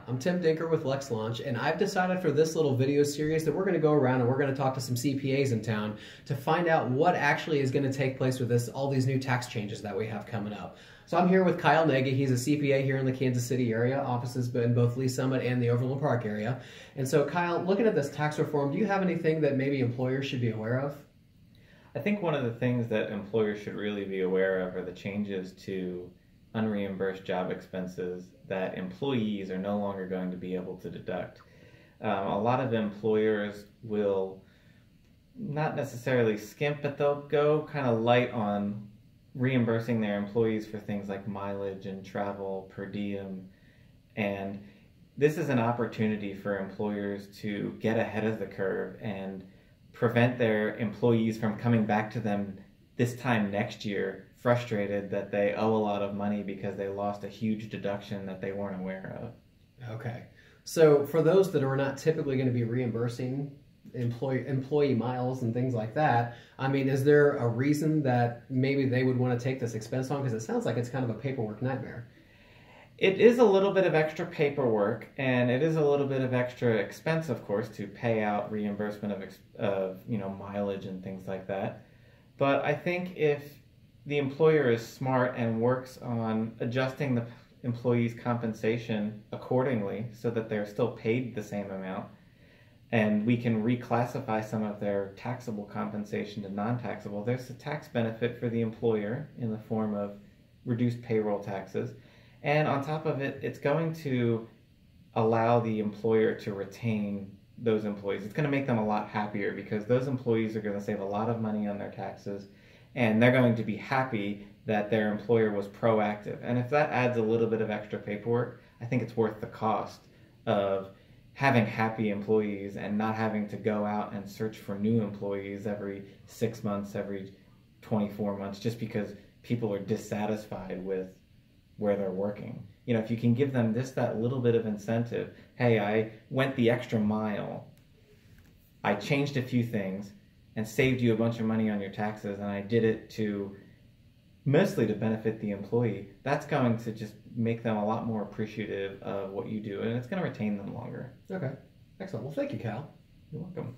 I'm Tim Dinker with LexLaunch, and I've decided for this little video series that we're going to go around and we're going to talk to some CPAs in town to find out what actually is going to take place with all these new tax changes that we have coming up. So I'm here with Kyle Nagy. He's a CPA here in the Kansas City area, offices in both Lee Summit and the Overland Park area. And so Kyle, looking at this tax reform, do you have anything that maybe employers should be aware of? I think one of the things that employers should really be aware of are the changes to unreimbursed job expenses that employees are no longer going to be able to deduct. A lot of employers will not necessarily skimp, but they'll go kind of light on reimbursing their employees for things like mileage and travel, per diem. And this is an opportunity for employers to get ahead of the curve and prevent their employees from coming back to them this time next year frustrated that they owe a lot of money because they lost a huge deduction that they weren't aware of. Okay. So for those that are not typically going to be reimbursing employee miles and things like that, I mean, is there a reason that maybe they would want to take this expense on? Because it sounds like it's kind of a paperwork nightmare. It is a little bit of extra paperwork, and it is a little bit of extra expense, of course, to pay out reimbursement of mileage and things like that. But I think if the employer is smart and works on adjusting the employee's compensation accordingly so that they're still paid the same amount, and we can reclassify some of their taxable compensation to non-taxable, there's a tax benefit for the employer in the form of reduced payroll taxes. And on top of it, it's going to allow the employer to retain those employees. It's going to make them a lot happier because those employees are going to save a lot of money on their taxes, and they're going to be happy that their employer was proactive. And if that adds a little bit of extra paperwork, I think it's worth the cost of having happy employees and not having to go out and search for new employees every 6 months, every 24 months, just because people are dissatisfied with where they're working. You know, if you can give them that little bit of incentive, hey, I went the extra mile, I changed a few things and saved you a bunch of money on your taxes, and I did it mostly to benefit the employee, that's going to just make them a lot more appreciative of what you do, and it's going to retain them longer. Okay, excellent. Well, thank you, Kyle. You're welcome.